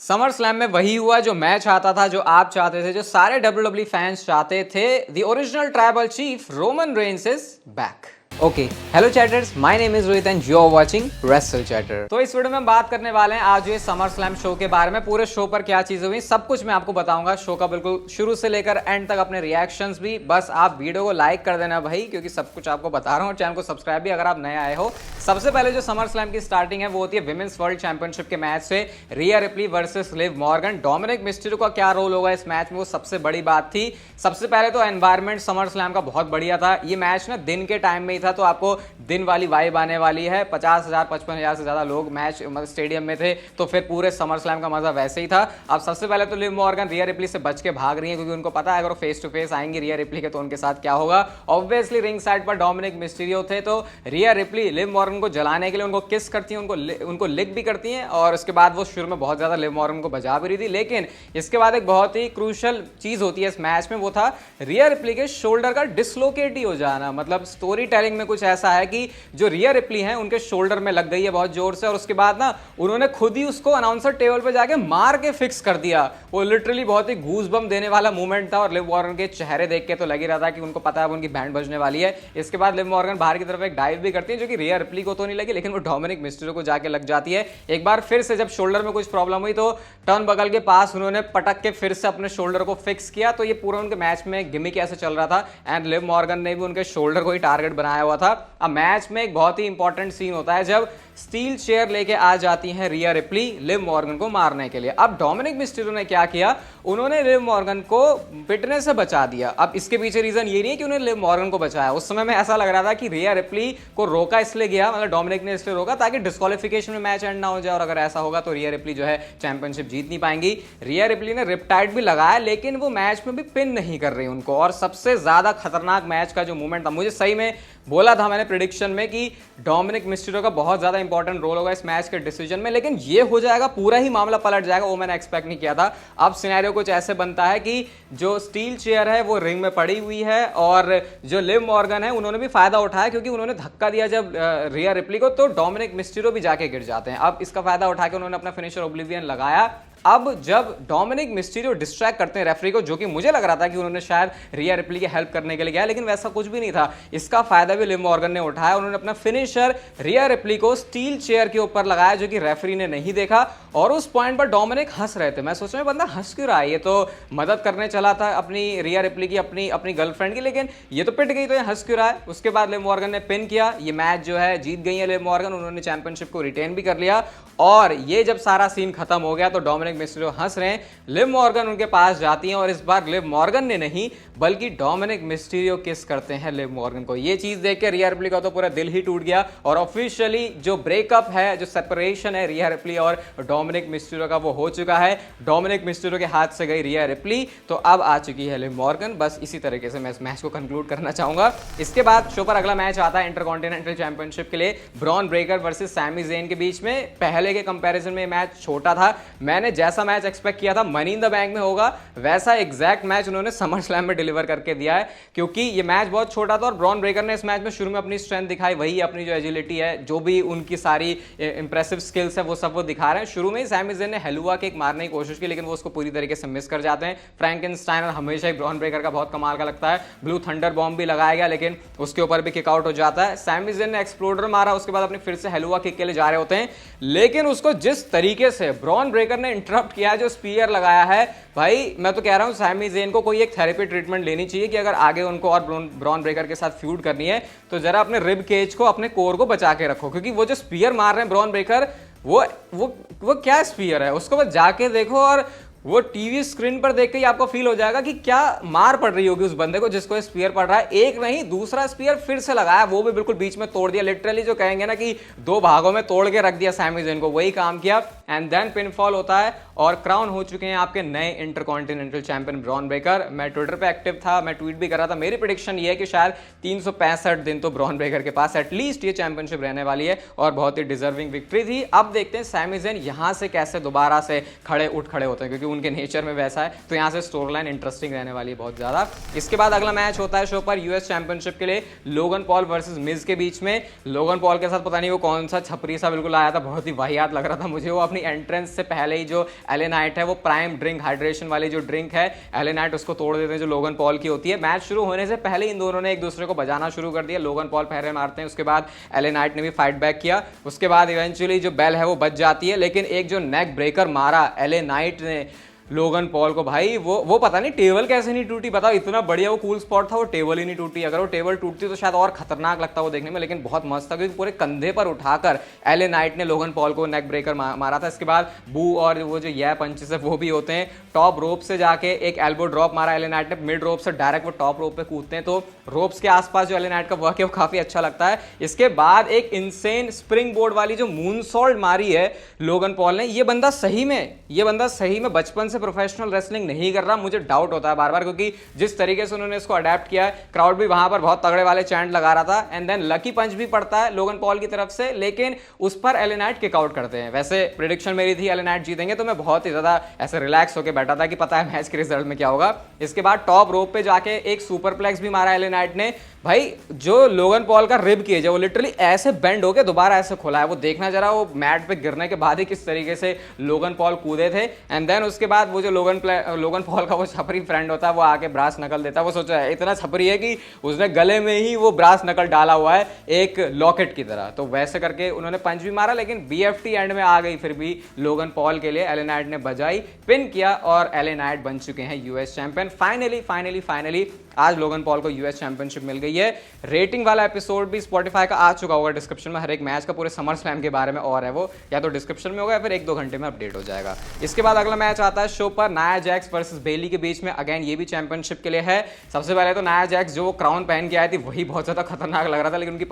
Summer slam में वही हुआ जो मैं चाहता था, जो आप चाहते थे, जो सारे WWE फैंस चाहते थे। The original tribal chief Roman Reigns is back. Okay, hello chatters, my name is Rohit and you are watching Wrestle Chatter. तो इस वीडियो में हम बात करने वाले हैं आज ये समर स्लैम शो के बारे में। पूरे शो पर क्या चीजें हुई सब कुछ मैं आपको बताऊंगा, शो का बिल्कुल शुरू से लेकर एंड तक, अपने रिएक्शंस भी। बस आप वीडियो को लाइक कर देना भाई, क्योंकि सब कुछ आपको बता रहा हूँ। चैनल को सब्सक्राइब भी अगर आप नए आए हो। सबसे पहले जो समर स्लैम की स्टार्टिंग है वो होती है विमेंस वर्ल्ड चैंपियनशिप के मैच से, रिया replay versus Liv Morgan. Dominik Mysterio का क्या रोल होगा इस मैच में, वो सबसे बड़ी बात थी। सबसे पहले तो एनवायरमेंट समर स्लैम का बहुत बढ़िया था। ये मैच ना दिन के टाइम में ही था, तो आपको दिन वाली वाइब आने वाली है। 50,000 55,000 से ज्यादा लोग मैच मतलब स्टेडियम में थे, तो फिर पूरे समर स्लैम का मजा वैसे ही था। अब सबसे पहले तो लिव मॉर्गन रिया रिप्ली से बच के भाग रही है, क्योंकि उनको पता है अगर वो फेस टू फेस आएंगी रिया रिप्ली के तो उनके साथ क्या होगा। ऑब्वियसली रिंग साइड पर डोमिनिक मिस्टीरियो थे, तो रिया रिप्ली लिव मॉर्गन को जलाने के लिए उनको किस करती हैं, उनको लिक भी करती हैं, और उसके बाद वो शुरू में बहुत ज्यादा लिव मॉर्गन को बजा भी रही थी। लेकिन इसके बाद एक बहुत ही क्रूशियल चीज होती है इस मैच में, वो था रिया रिप्ली के शोल्डर का डिसलोकेट ही हो जाना। मतलब स्टोरी टेलिंग में कुछ ऐसा है कि जो रिया रिप्ली हैं उनके शोल्डर में लग गई है बहुत जोर से, और उसके बाद ना उन्होंने खुद ही उसको अनाउंसर टेबल पे जाके मार के फिक्स कर दिया। वो लिटरली बहुत ही गूज बम देने वाला मूवमेंट था, और लिव मॉर्गन के चेहरे देख के तो लग ही रहा था कि उनको पता है उनकी बैंड बजने वाली है। इसके बाद लिव मॉर्गन बाहर की तरफ एक डाइव भी करती है, जो कि रिया रिप्ली को तो नहीं लगी, लेकिन वो डोमिनिक मिस्टीरियो को जाके लग जाती है। एक बार फिर से जब शोल्डर में कुछ प्रॉब्लम हुई तो टर्न बगल के पास उन्होंने पटक के फिर से अपने शोल्डर को फिक्स किया। तो ये पूरा उनके मैच में गिमिक ऐसे चल रहा था, एंड लिव मॉर्गन ने भी उनके शोल्डर को ही टारगेट बनाया हुआ था। अब मैच में एक बहुत ही इंपॉर्टेंट सीन होता है जब स्टील चेयर लेके आ जाती हैं रिया रिप्ली लिव मॉर्गन को मारने के लिए। अब डोमिनिक मिस्टीरियो ने क्या किया, उन्होंने लिव मॉर्गन को पिटने से बचा दिया। अब इसके पीछे रीजन ये नहीं है कि उन्होंने लिव मॉर्गन को बचाया। उस समय में ऐसा लग रहा था कि रिया रिप्ली को रोका इसलिए गया, मतलब डोमिनिक ने इसलिए रोका ताकि डिस्क्वालिफिकेशन में मैच एंड ना हो जाए, और अगर ऐसा होगा तो रिया रिप्ली जो है चैंपियनशिप जीत नहीं पाएंगी। रिया रिप्ली ने रिपटाइड भी लगाया, लेकिन वो मैच में भी पिन नहीं कर रही उनको। और सबसे ज्यादा खतरनाक मैच का जो मूवमेंट था, मुझे सही में बोला था मैंने प्रेडिक्शन में कि डोमिनिक मिस्टीरियो का बहुत ज्यादा इंपॉर्टेंट रोल होगा इस मैच के डिसीजन में, लेकिन ये हो जाएगा, पूरा ही मामला पलट जाएगा, वो मैंने एक्सपेक्ट नहीं किया था। अब सिनेरियो कुछ ऐसे बनता है कि जो स्टील चेयर है वो रिंग में पड़ी हुई है, और जो लिव मॉर्गन है उन्होंने भी फायदा उठाया, क्योंकि उन्होंने धक्का दिया जब रिया रिप्ली को, तो डोमिनिक मिस्टीरियो भी जाके गिर जाते हैं। अब इसका फायदा उठा के उन्होंने अपना फिनिशर ओब्लिवियन लगाया। अब जब डोमिनिक मिस्टीरियो डिस्ट्रैक्ट करते हैं रेफरी को, जो कि मुझे लग रहा था कि उन्होंने शायद रिया रिप्ली की हेल्प करने के लिए गया, लेकिन वैसा कुछ भी नहीं था। इसका फायदा भी लिव मॉर्गन ने उठाया। उन्होंने अपना फिनिशर रिया रिप्ली को स्टील चेयर के ऊपर लगाया, जो कि रेफरी ने नहीं देखा, और उस पॉइंट पर डोमिनिक हंस रहे थे। मैं सोच रहा हूं बंदा हंस क्यों रहा है, ये तो मदद करने चला था अपनी रिया रिप्ली की, अपनी गर्लफ्रेंड की, लेकिन ये तो पिट गई, तो ये हंस क्यों रहा है। उसके बाद लिव मॉर्गन ने पिन किया, ये मैच जो है जीत गई है लिव मॉर्गन, उन्होंने चैंपियनशिप को रिटेन भी कर लिया। और ये जब सारा सीन खत्म हो गया तो डोमिनिक मिस्टीरियो हंस रहे हैं, लिव मॉर्गन उनके पास जाती हैं, और इस बार लिव मॉर्गन ने नहीं बल्कि डोमिनिक मिस्टीरियो किस करते हैं लिव मॉर्गन को। ये चीज देख के रिया रिप्ली का तो पूरा दिल ही टूट गया, और ऑफिशियली जो ब्रेकअप है, जो सेपरेशन है रिया रिप्ली और डोमिनिक मिस्टीरियो का, वो हो चुका है। डोमिनिक मिस्टीरियो के हाथ से गई रिया रिप्ली, तो अब आ चुकी है लिव मॉर्गन। बस इसी तरीके से मैं इस मैच को कंक्लूड करना चाहूंगा। इसके बाद शो पर अगला मैच आता है इंटरकॉन्टिनेंटल चैंपियनशिप के लिए, Bron Breakker versus Sami Zayn के बीच में। पहले के कंपैरिजन में मैच छोटा था, मैंने जैसा मैच एक्सपेक्ट किया था मनी इन द बैंक में होगा, वैसा एग्जैक्ट मैच उन्होंने समर स्लैम में डिलीवर करके दिया है। क्योंकि ये मैच बहुत छोटा था, और ब्रॉन ब्रेकर ने इस मैच में शुरू में अपनी स्ट्रेंथ दिखाई, वही अपनी जो एजिलिटी है, जो भी उनकी सारी इंप्रेसिव स्किल्स है, वो सब वो दिखा रहे हैं। शुरू में ही सैमी ज़ेन ने हेलुआ किक मारने की कोशिश की, लेकिन वो उसको पूरी तरीके से मिस कर जाते हैं। फ्रैंकेनस्टाइनर हमेशा ही ब्रॉन ब्रेकर का बहुत कमाल का लगता है। ब्लू थंडर बॉम्ब भी लगाया गया, लेकिन उसके ऊपर भी किक आउट हो जाता है। सैमी ज़ेन ने एक्सप्लोडर मारा, उसके बाद अपनी फिर से हेलुआ किक के लिए जा रहे होते हैं, लेकिन उसको जिस तरीके से ब्रॉन ब्रेकर ने इंटरप्ट किया, जो स्पीयर लगाया है, भाई मैं तो कह रहा हूं सैमी ज़ेन को कोई एक थेरेपी ट्रीटमेंट लेनी चाहिए कि अगर आगे उनको और ब्रॉन ब्रेकर के साथ फ्यूड करनी है तो जरा अपने रिब केज को, अपने कोर को बचा के रखो। क्योंकि वो जो स्पीयर मार रहे हैं ब्रॉन ब्रेकर, वो क्या स्पीयर है, उसको बस जाके देखो, और वो टीवी स्क्रीन पर देख के ही आपको फील हो जाएगा कि क्या मार पड़ रही होगी उस बंदे को जिसको स्पीयर पड़ रहा है। एक नहीं दूसरा स्पीयर फिर से लगाया, वो भी बिल्कुल बीच में तोड़ दिया। लिटरली जो कहेंगे ना कि दो भागों में तोड़ के रख दिया सैमी ज़ेन को, वही काम किया। एंड देन पिनफॉल होता है, और क्राउन हो चुके हैं आपके नए इंटरकॉन्टिनेंटल चैंपियन ब्रॉन ब्रेकर। मैं ट्विटर पे एक्टिव था, मैं ट्वीट भी कर रहा था। मेरी प्रेडिक्शन ये है कि शायद 365 दिन तो ब्रॉन ब्रेकर के पास एटलीस्ट ये चैंपियनशिप रहने वाली है, और बहुत ही डिजर्विंग विक्ट्री थी। अब देखते हैं सैमी ज़ेन यहां से कैसे दोबारा से खड़े होते हैं, क्योंकि उनके नेचर में वैसा है, तो यहाँ से स्टोरी लाइन इंटरेस्टिंग रहने वाली है बहुत ज़्यादा। इसके बाद अगला मैच होता है शो पर यूएस चैंपियनशिप के लिए लोगन पॉल वर्सेस मिज के बीच में। लोगन पॉल के साथ पता नहीं वो कौन सा छपरी सा बिल्कुल आया था, बहुत ही वाहियात लग रहा था मुझे वो। अपनी एंट्रेंस से पहले ही जो एले नाइट है वो प्राइम ड्रिंक, हाइड्रेशन वाली जो ड्रिंक है एले नाइट, उसको तोड़ देते हैं जो लोगन पॉल की होती है। मैच शुरू होने से पहले इन दोनों ने एक दूसरे को बजाना शुरू कर दिया। लोगन पॉल पहरे मारते हैं, उसके बाद एले नाइट ने भी फाइट बैक किया। उसके बाद इवेंचुअली जो बेल है वो बच जाती है, लेकिन एक जो नेक ब्रेकर मारा एले नाइट ने लोगन पॉल को, भाई वो पता नहीं टेबल कैसे नहीं टूटी। बताओ, इतना बढ़िया वो कूल स्पॉट था, वो टेबल ही नहीं टूटी। अगर वो टेबल टूटती तो शायद और खतरनाक लगता वो देखने में, लेकिन बहुत मस्त था क्योंकि पूरे कंधे पर उठाकर एले नाइट ने लोगन पॉल को नेक ब्रेकर मारा था। इसके बाद बू और वो जो ये पंचेस है वो भी होते हैं। टॉप रोप से जाके एक एल्बो ड्रॉप मारा एले नाइट ने, मिड रोप से डायरेक्ट वो टॉप रोप पे कूदते हैं, तो रोप्स के आसपास जो एले नाइट का वर्क है वो काफी अच्छा लगता है। इसके बाद एक इनसेन स्प्रिंग बोर्ड वाली जो मून सॉल्ट मारी है लोगन पॉल ने, ये बंदा सही में बचपन से प्रोफेशनल रेसलिंग नहीं कर रहा। मुझे डाउट होता है बार बार, क्योंकि जिस तरीके से उन्होंने इसको अडेप्ट किया है, क्राउड भी वहां पर बहुत तगड़े वाले चैंट लगा रहा था। एंड देन लकी पंच भी पड़ता है लोगन पॉल की तरफ से, लेकिन उस पर एले नाइट किक आउट करते हैं। वैसे प्रेडिक्शन मेरी थी एले नाइट जीतेंगे, तो मैं बहुत ही ज्यादा ऐसे रिलैक्स होकर बैठा था कि पता है मैच के रिजल्ट में क्या होगा। इसके बाद टॉप रोप पे जाके एक सुपरप्लेक्स भी मारा एले नाइट ने। भाई जो लोगन पॉल का रिब केज है वो लिटरली ऐसे बेंड होके दोबारा ऐसे खुला है, वो देखना जरा, वो मैट पे गिरने के बाद ही किस तरीके से लोगन पॉल कूदे थे। एंड देन उसके बाद वो जो लोगन पॉल का वो छपरी फ्रेंड होता है वो आके ब्रास नकल देता है। वो सोचा है इतना छपरी है कि उसने गले में ही वो ब्रास नकल डाला हुआ है एक लॉकेट की तरह, तो वैसे करके उन्होंने पंच भी मारा, लेकिन बीएफटी एंड में आ गई फिर भी लोगन पॉल के लिए। एले नाइट ने बजाई, पिन किया और एले नाइट बन चुके हैं यूएस चैंपियन। फाइनली आज लोगन पॉल को यूएस चैंपियनशिप मिल गई है। रेटिंग वाला एपिसोड भी स्पॉटिफाई का आ चुका होगा डिस्क्रिप्शन में, हर एक मैच का पूरे समर स्लैम के बारे में और है वो, या तो डिस्क्रिप्शन में होगा या फिर 1-2 घंटे में अपडेट हो जाएगा। इसके बाद अगला मैच आता है शो पर नाया जैक्स वर्सेस बेली के बीच में। अगेन ये भी चैंपियनशिप के लिए है। सबसे पहले तो नाया जैक्स जो क्राउन पहन के आई थी वही बहुत ज्यादा खतरनाक लग रहा था, लेकिन उनकी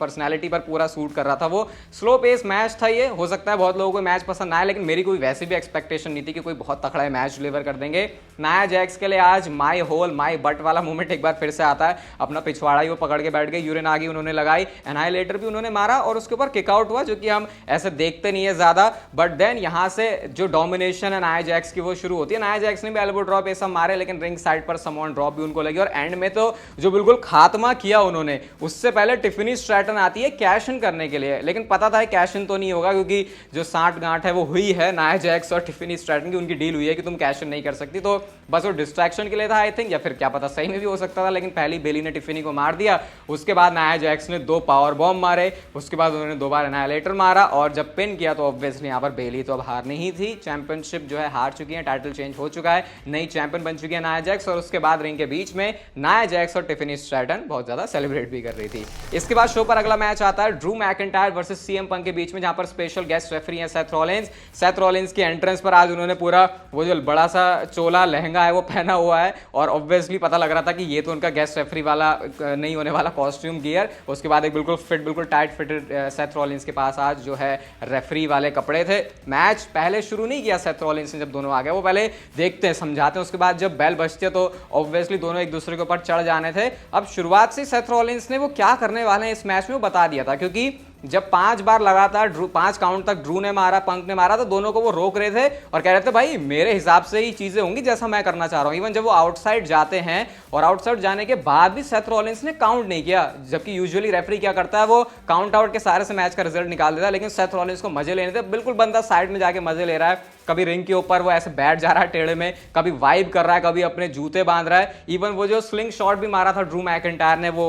पर्सनैलिटी पर पूरा सूट कर रहा था वो। स्लो पेस मैच था ये, हो सकता है बहुत लोगों को मैच पसंद आए, लेकिन मेरी कोई वैसे भी एक्सपेक्टेशन नहीं थी कि कोई बहुत तगड़ा मैच डिलीवर कर देंगे। नाया जैक्स के लिए आज माई होल माई बट वाला मूवमेंट एक बार फिर से आता है। अपना पिछवाड़ा ही वो पकड़ के बैठ गए, यूरेनागी उन्होंने लगाई, एनाइलेटर भी उन्होंने मारा और उसके ऊपर किक आउट हुआ, जो कि हम ऐसे देखते नहीं है ज्यादा। बट देन यहां से जो डोमिनेशन है नाया जैक्स की वो शुरू होती है। नाया जैक्स ने भी एल्बो ड्रॉप ये सब मारे, लेकिन रिंग साइड पर समॉन ड्रॉप भी उनको लगी और एंड में तो जो बिल्कुल खात्मा किया उन्होंने। उससे पहले टिफिनी स्ट्रैटन आती है कैश इन करने के लिए, लेकिन पता था कैश इन तो नहीं होगा क्योंकि जो साठ गांठ है वो हुई है नाया जैक्स और टिफिनी स्ट्रैटन की, उनकी डील हुई है कि तुम कैश इन नहीं कर सकती, तो बस वो डिस्ट्रैक्शन के लिए था आई थिंक, या फिर क्या पता सही में भी हो सकता था। लेकिन पहली बेली ने टिफिनी को मार दिया, उसके बाद नाया जैक्स ने 2 पावर बॉम्ब मारे, उसके बाद उन्होंने 2 बार एनाइलेटर मारा और जब पिन किया तो ऑब्वियसली यहाँ पर बेली तो अब हारनी ही थी। चैंपियनशिप जो है हार चुकी है, टाइटल चेंज हो चुका है, नई चैंपियन बन चुकी है नाया जैक्स। और उसके बाद रिंग के बीच में नाया जैक्स और टिफिनी स्ट्रैटन बहुत ज्यादा सेलिब्रेट भी कर रही थी। इसके बाद शो पर अगला मैच आता है Drew McIntyre versus CM Punk के बीच में, जहां पर स्पेशल गेस्ट रेफरी है सेथ रॉलिंस। सेथ रॉलिंस की एंट्रेंस पर आज उन्होंने पूरा वो जो बड़ा सा चोला लहंगा है वो पहना हुआ है और ऑब्वियसली पता लग रहा था कि ये तो उनका गेस्ट रेफरी वाला नहीं होने वाला कॉस्ट्यूम गियर। उसके बाद एक बिल्कुल टाइट फिटेड सेथ रॉलिंस के पास आज जो है रेफरी वाले कपड़े थे। मैच पहले शुरू नहीं किया सेथ रॉलिंस ने, जब दोनों आ गए वो पहले देखते हैं, समझाते हैं, उसके बाद जब बेल बजती है तो ऑब्वियसली दोनों एक दूसरे के ऊपर चढ़ जाने थे। अब शुरुआत से सेथ रॉलिंस ने वो क्या करने वाले हैं इस मैच में वो बता दिया था, क्योंकि जब 5 बार लगातार 5 काउंट तक ड्रू ने मारा, पंक ने मारा, तो दोनों को वो रोक रहे थे और कह रहे थे भाई मेरे हिसाब से ही चीजें होंगी जैसा मैं करना चाह रहा हूं। इवन जब वो आउटसाइड जाते हैं और आउटसाइड जाने के बाद भी सेथ रॉलिंस ने काउंट नहीं किया, जबकि यूजुअली रेफरी क्या करता है वो काउंट आउट के सारे से मैच का रिजल्ट निकाल देता है, लेकिन सेथ रॉलिंस को मजे लेने थे। बिल्कुल बंदा साइड में जाके मजे ले रहा है, कभी रिंग के ऊपर वो ऐसे बैठ जा रहा है टेढ़े में, कभी वाइब कर रहा है, कभी अपने जूते बांध रहा है। इवन वो जो स्लिंग शॉट भी मारा था ड्रू मैकिंटायर ने, वो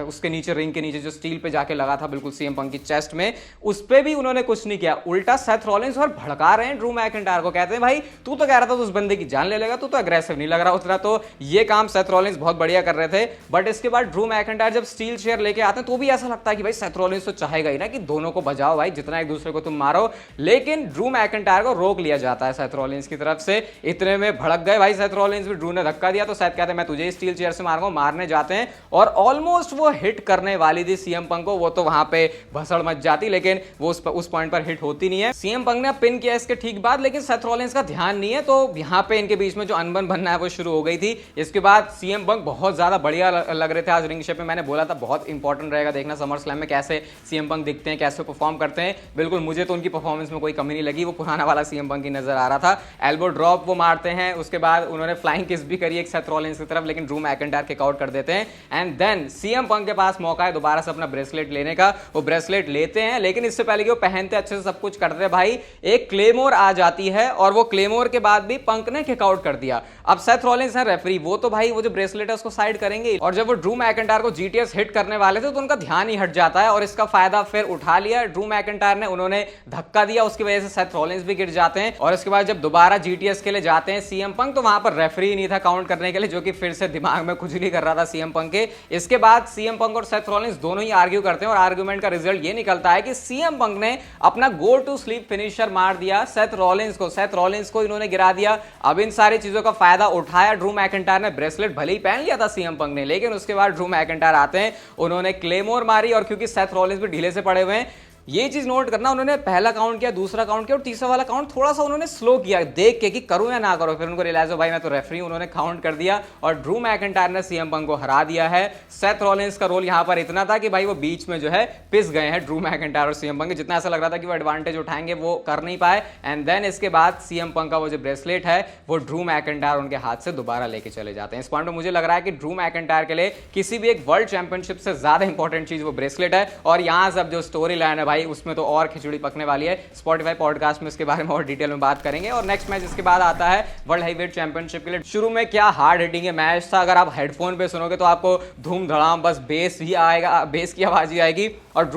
उसके नीचे रिंग के नीचे जो स्टील पे जाके लगा था बिल्कुल सीएम पंक की चेस्ट में, उस पे भी उन्होंने कुछ नहीं किया। उल्टा सेथ रॉलिंस और भड़का रहे हैं ड्रू मैकिंटायर को, कहते हैं भाई तू तो कह रहा था तो उस बंदे की जान ले लेगा, तू तो अग्रेसिव नहीं लग रहा उतना। तो ये काम सेथ रॉलिंस बहुत बढ़िया कर रहे थे। बट इसके बाद ड्रू मैकिंटायर जब स्टील चेयर लेके आते हैं तो भी ऐसा लगता है कि भाई सेथ रॉलिंस तो चाहेगा ही ना कि दोनों को बजाओ भाई, जितना एक दूसरे को तुम मारो, लेकिन ड्रू मैकिंटायर को रोक लिया जाता है सेथ रॉलिंस की तरफ से। इतने में भड़क गए भाई सेथ रॉलिंस भी, ड्रू ने धक्का दिया तो सेथ कहते हैं मैं तुझे स्टील चेयर से मारूंगा, मारने जाते हैं और ऑलमोस्ट वो हिट करने वाली थी सीएम पंक को, वो तो वहां पे भसड़ मच जाती, लेकिन वो उस पॉइंट पर हिट होती नहीं है। सीएम पंक ने पिन किया इसके ठीक बाद, लेकिन सेथ रॉलिंस का ध्यान नहीं है, तो यहां पे इनके बीच में जो अनबन बनना है वो शुरू हो गई थी। इसके बाद सीएम पंक बहुत ज्यादा बढ़िया लग रहे थे आज रिंग शेप में, मैंने बोला था बहुत इंपॉर्टेंट रहेगा देखना समर स्लैम में कैसे सीएम पंक दिखते हैं, कैसे परफॉर्म करते हैं। बिल्कुल मुझे तो उनकी परफॉर्मेंस में कोई कमी नहीं लगी, वो पुराना वाला सीएम पंक पंक ही नजर आ रहा था। एल्बो ड्रॉप वो मारते हैं, उसके बाद उन्होंने फ्लाइंग किस भी करी एक सेथ रॉलिंस की तरफ, लेकिन ड्रू मैकिंटायर किक आउट कर देते हैं। एंड देन सीएम पंक के पास मौका है दोबारा से अपना ब्रेसलेट लेने का, वो ब्रेसलेट लेते हैं, लेकिन इससे पहले कि वो पहनते अच्छे से सब कुछ करते भाई, एक क्लेमोर आ जाती है और वो क्लेमोर के बाद भी पंक ने किक आउट कर दिया। अब सेथ रॉलिंस है रेफरी, वो तो भाई वो जो ब्रेसलेट है उसको साइड करेंगे, और जब वो ड्रू मैकिंटायर को जीटीएस हिट करने वाले थे तो उनका ध्यान ही हट जाता है और इसका फायदा फिर उठा लिया ड्रू मैकिंटायर ने, उन्होंने धक्का दिया, उसकी वजह से सेथ रॉलिंस भी गिर जाते हैं। और उसके बाद जब दोबारा जीटीएस के लिए जाते हैं सीएम पंक, तो वहां पर रेफरी नहीं था काउंट करने के लिए, जो कि फिर से दिमाग में खुजली कर रहा था सीएम पंक के। इसके बाद सीएम पंक और सेथ रॉलिंस दोनों ही आर्ग्यू करते हैं और आर्ग्यूमेंट का रिजल्ट ये निकलता है कि सीएम पंक ने अपना गो टू स्लीप फिनिशर मार दिया सेथ रॉलिंस को इन्होंने गिरा दिया। अब इन सारी चीजों का फायदा उठाया ड्रू मैकिंटायर ने, ब्रेसलेट भले ही पहन लिया था सीएम पंक ने, लेकिन उसके बाद ड्रू मैकिंटायर आते हैं, उन्होंने क्लेमोर मारी, और क्योंकि सेथ रॉलिंस भी ढीले से पड़े हुए हैं, ये चीज नोट करना, उन्होंने पहला काउंट किया, दूसरा काउंट किया और तीसरा वाला काउंट थोड़ा सा उन्होंने स्लो किया देख के कि करूं या ना करूं, फिर उनको रियलाइज हो भाई मैं तो रेफरी, उन्होंने काउंट कर दिया और ड्रू मैकिंटायर ने सीएम पंक को हरा दिया है। सेथ रॉलिंस का रोल यहां पर इतना था कि भाई वो बीच में जो है पिस गए हैं ड्रू मैकिंटायर और सीएम पंक, जितना ऐसा लग रहा था कि वो एडवांटेज उठाएंगे वो कर नहीं पाए। एंड देन इसके बाद सीएम पंक का वो जो ब्रेसलेट है वो ड्रू मैकिंटायर उनके हाथ से दोबारा लेके चले जाते हैं। इस पॉइंट में मुझे लग रहा है कि ड्रू मैकिंटायर के लिए किसी भी एक वर्ल्ड चैंपियनशिप से ज्यादा इंपॉर्टेंट चीज वो ब्रेसलेट है, और यहां से अब जो स्टोरी लाइन है भाई उसमें तो और खिचड़ी पकने वाली है। स्पॉटिफाई पॉडकास्ट में इसके बारे में और डिटेल में बात करेंगे। और नेक्स्ट मैच इसके बाद आता है वर्ल्ड हेवीवेट चैंपियनशिप के लिए। शुरू में क्या हार्ड हिटिंग मैच था, अगर आप हेडफोन पे सुनोगे तो आपको धूम धड़ाम बस बेस ही आएगा, बेस की आवाज ही आएगी, और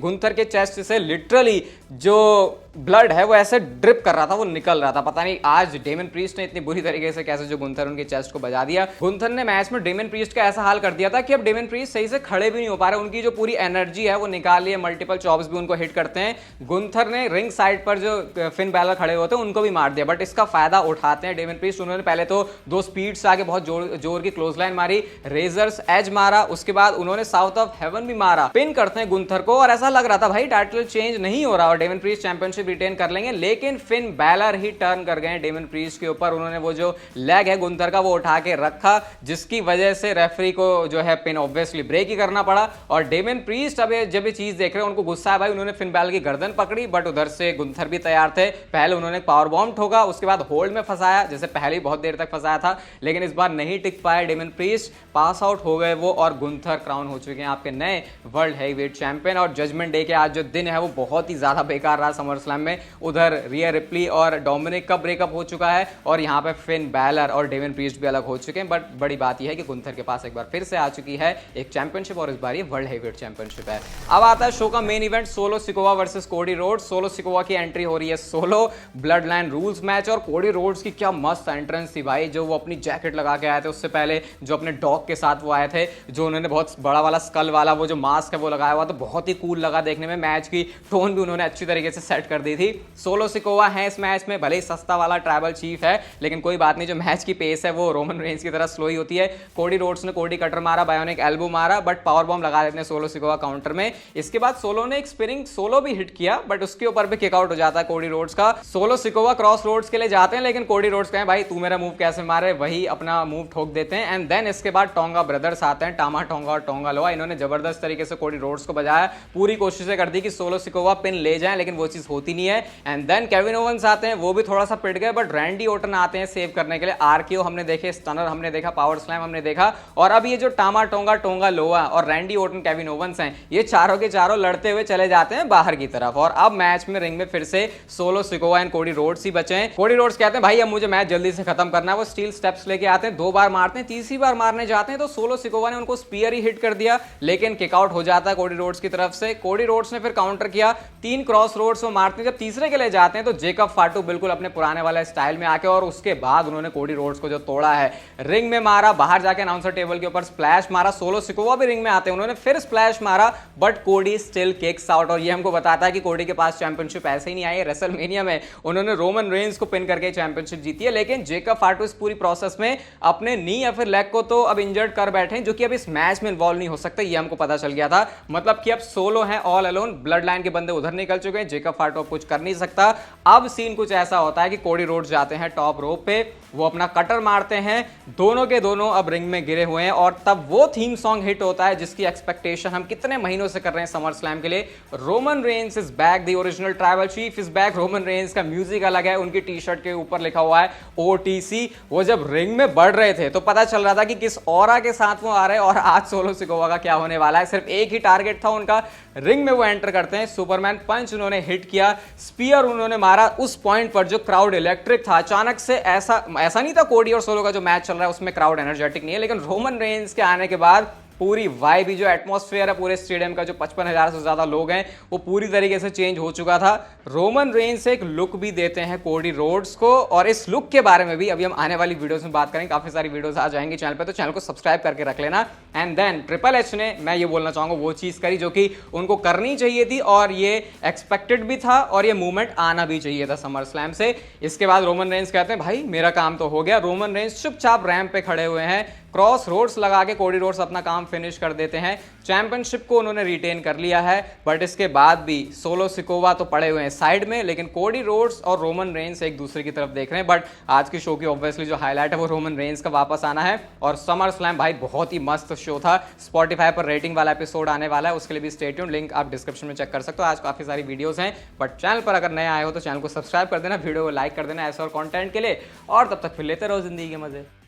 गुंथर के चेस्ट से लिटरली जो ब्लड है वो ऐसे ड्रिप कर रहा था, वो निकल रहा था। पता नहीं आज डेमन प्रीस्ट ने इतनी बुरी तरीके से कैसे जो गुंथर उनके चेस्ट को बजा दिया। गुंथर ने मैच में डेमन प्रीस्ट का ऐसा हाल कर दिया था कि अब डेमन प्रीस्ट सही से खड़े भी नहीं हो पा रहे, उनकी जो पूरी एनर्जी है वो निकाल लिए, मल्टीपल चॉप्स भी उनको हिट करते हैं। गुंथर ने रिंग साइड पर जो फिन बैलर खड़े होते हैं उनको भी मार दिया, बट इसका फायदा उठाते हैं डेमन प्रीस्ट। उन्होंने पहले तो दो स्पीड से आगे बहुत जोर की क्लोज लाइन मारी, रेजर्स एज मारा, उसके बाद उन्होंने साउथ ऑफ हेवन भी मारा, पिन करते हैं गुंथर को, और ऐसा लग रहा था भाई टाइटल चेंज नहीं हो रहा और डेमन प्रीस्ट चैंपियनशिप रिटेन कर लेंगे, लेकिन फिन बैलर ही टर्न कर गए डेमन प्रीस्ट के ऊपर। उन्होंने वो जो लेग है गुंथर का वो उठा के रखा, जिसकी वजह से रेफरी को जो है पिन ऑब्वियसली ब्रेक ही करना पड़ा। और डेमन प्रीस्ट अब जब ये चीज देख रहे हैं उनको गुस्सा है भाई, उन्होंने फिन बैलर की गर्दन पकड़ी, बट उधर से गुंथर भी तैयार थे। पहले उन्होंने पावर बॉम्ब ठोका, उसके बाद होल्ड में फंसाया, जैसे पहले ही बहुत देर तक फंसाया था, लेकिन इस बार नहीं टिक पाया डेमन प्रीस्ट, पास आउट हो गए वो, और गुंथर क्राउन हो चुके हैं आपके नए वर्ल्ड हेवीवेट चैंपियन। और जजमेंट डे के आज जो दिन है वो बहुत ही ज्यादा बेकार रहा समर स्लैम में। उधर रिया रिप्ली और डोमिनिक का ब्रेकअप हो चुका है, और यहाँ पे फिन बैलर और डेमन प्रीस्ट भी अलग हो चुके हैं। बट बड़ी बात यह है कि गुंथर के पास एक बार फिर से आ चुकी है एक चैंपियनशिप, और इस बार ये वर्ल्ड हेवीवेट चैंपियनशिप है। अब आता है शो का main event, solo Sikoa versus Cody Rhodes. Solo Sikoa की एंट्री हो रही है solo blood line rules match, और कोडी रोड्स की क्या मस्त एंट्रेंस थी भाई, जो वो अपनी जैकेट लगा के आए थे, उससे पहले जो अपने डॉग के साथ वो आए थे, जो उन्होंने बहुत बड़ा वाला स्कल वाला वो जो मास्क है वो लगाया हुआ, तो बहुत ही कूल लगा देखने में। मैच की टोन भी उन्होंने अच्छी तरीके से सेट कर दी थी। सोलो सिकोवा है इस मैच में, भले ही सस्ता वाला ट्राइबल चीफ है, लेकिन कोई बात नहीं, जो मैच की पेस है वो रोमन रेंज की तरह स्लो ही होती है। कोडी रोड्स ने कोडी कटर मारा, बायोनिक एल्बो मारा, बट पावर बॉम्ब लगा देते हैं सोलो सिकोवा काउंटर में। इसके बाद सोलो ने एक स्पिनिंग सोलो भी हिट किया, बट उसके ऊपर भी किक आउट हो जाता है कोडी रोड्स का। सोलो सिकोवा क्रॉस रोड्स के लिए जाते हैं, लेकिन कोडी रोड्स कहें भाई तू मेरा मूव कैसे मारे, वही अपना मूव ठोक देते हैं। एंड देन इसके बाद टोंगा ब्रदर्स आते हैं, टामा टोंगा और टोंगा लोआ, इन्होंने जबरदस्त तरीके से कोडी रोड्स को बजाया, पूरी कोशिशें कर दी कि सोलो सिकोवा पिन ले जाएं, लेकिन वो चीज होती नहीं है। एंड देन केविन ओवंस आते हैं, वो भी थोड़ा सा पिट गए, बट रैंडी ओटन आते हैं सेव करने के लिए। आरकेओ हमने देखे, स्टनर हमने देखा, पावर स्लैम हमने देखा, और अब ये जो टामा टोंगा, टोंगा लोआ और रैंडी ओटन, केविन ओवंस हैं, ये चारों के चारों लड़ते हुए चले जाते हैं बाहर की तरफ। और अब मैच में रिंग में फिर से Solo Sikoa and Cody Rhodes ही बचे हैं। कोडी रोड्स कहते हैं भाई अब मुझे मैच जल्दी से खत्म करना है, वो स्टील स्टेप्स लेके आते हैं, 2 बार मारते हैं, तीसरी बार मारने जाते हैं तो सोलो सिकोवा ने उनको स्पीयर ही हिट कर दिया, लेकिन किक आउट हो जाता है कोडी रोड्स की तरफ से। कोडी रोड्स ने फिर काउंटर किया, 3 क्रॉस रोड्स वो मारते हैं, जब तीसरे के लिए जाते हैं तो जेकब फाटू बिल्कुल अपने पुराने वाले स्टाइल में आके, और उसके बाद उन्होंने कोडी रोड्स को जो तोड़ा है, रिंग में मारा, बाहर जाके अनाउंसर टेबल के ऊपर स्प्लैश मारा। सोलो सिकोवा भी रिंग में आते हैं, उन्होंने फिर स्प्लैश मारा, बट कोडी स्टिल किक्स आउट। और ये हमको बताता है कि कोडी के पास चैंपियनशिप ऐसे ही नहीं आई है। रेसलमेनिया में उन्होंने रोमन रेंज को पिन करके चैंपियनशिप जीती है, लेकिन जेकब फाटू इस पूरी प्रोसेस में अपने नी या फिर लेग को तो अब इंजर्ड कर बैठे हैं, जो कि अब इस मैच में इन्वॉल्व नहीं हो सकता, ये हमको पता चल गया था। मतलब कि अब सोलो है ऑल अलोन, ब्लड लाइन के बंदे उधर निकल चुके हैं, जेकब फाटू अब कुछ कर नहीं सकता। अब सीन कुछ ऐसा होता है कि कोडी रोड्स जाते हैं टॉप रोप पे, वो अपना कटर मारते हैं, दोनों के दोनों अब रिंग में गिरे हुए हैं और तब वो थीम सॉन्ग हिट होता है जिसकी एक्सपेक्टेशन हम कितने महीनों से कर रहे हैं समर स्लैम के लिए। Roman Reigns is back, the original tribal chief is back. Roman Reigns का म्यूजिक अलग है, उनकी टी शर्ट के ऊपर लिखा हुआ है OTC। वो जब रिंग में बढ़ रहे थे तो पता चल रहा था कि किस ऑरा के साथ वो आ रहे हैं और आज सोलो सिकोवा का क्या होने वाला है। सिर्फ एक ही टारगेट था उनका, रिंग में वो एंटर करते हैं, सुपरमैन पंच उन्होंने हिट किया, स्पीयर उन्होंने मारा उस पॉइंट पर जो क्राउड इलेक्ट्रिक था। अचानक से ऐसा नहीं था कोडी और सोलो का जो मैच चल रहा है उसमें क्राउड एनर्जेटिक नहीं है, लेकिन रोमन रेंस के आने के बाद पूरी वाइब ही, जो एटमॉस्फेयर है पूरे स्टेडियम का, जो 55,000 से ज्यादा लोग हैं, वो पूरी तरीके से चेंज हो चुका था। रोमन रेंस एक लुक भी देते हैं कोडी रोड्स को, और इस लुक के बारे में भी अभी हम आने वाली वीडियोस में बात करेंगे। काफी सारी वीडियोस आ जाएंगी चैनल पे, तो चैनल को सब्सक्राइब करके रख लेना। एंड देन ट्रिपल एच ने, मैं ये बोलना चाहूंगा, वो चीज करी जो कि उनको करनी चाहिए थी और ये एक्सपेक्टेड भी था और ये मूवमेंट आना भी चाहिए था समर स्लैम से। इसके बाद रोमन रेंस कहते हैं भाई मेरा काम तो हो गया। रोमन रेंस चुपचाप रैंप पे खड़े हुए हैं, क्रॉस रोड्स लगा के कोडी रोड्स अपना काम फिनिश कर देते हैं। चैंपियनशिप को उन्होंने रिटेन कर लिया है, बट इसके बाद भी सोलो सिकोवा तो पड़े हुए हैं साइड में, लेकिन कोडी रोड्स और रोमन रेंस एक दूसरे की तरफ देख रहे हैं। बट आज की शो की ऑब्वियसली जो हाईलाइट है वो रोमन रेंस का वापस आना है। और समर स्लैम भाई बहुत ही मस्त शो था, स्पॉटिफाई पर रेटिंग वाला एपिसोड आने वाला है, उसके लिए भी स्टे ट्यून्ड, लिंक आप डिस्क्रिप्शन में चेक कर सकते हो। आज काफी सारी वीडियोस हैं, बट चैनल पर अगर नए आए हो तो चैनल को सब्सक्राइब कर देना, वीडियो को लाइक कर देना ऐसे और कंटेंट के लिए। और तब तक फिर लेते रहो जिंदगी के मजे।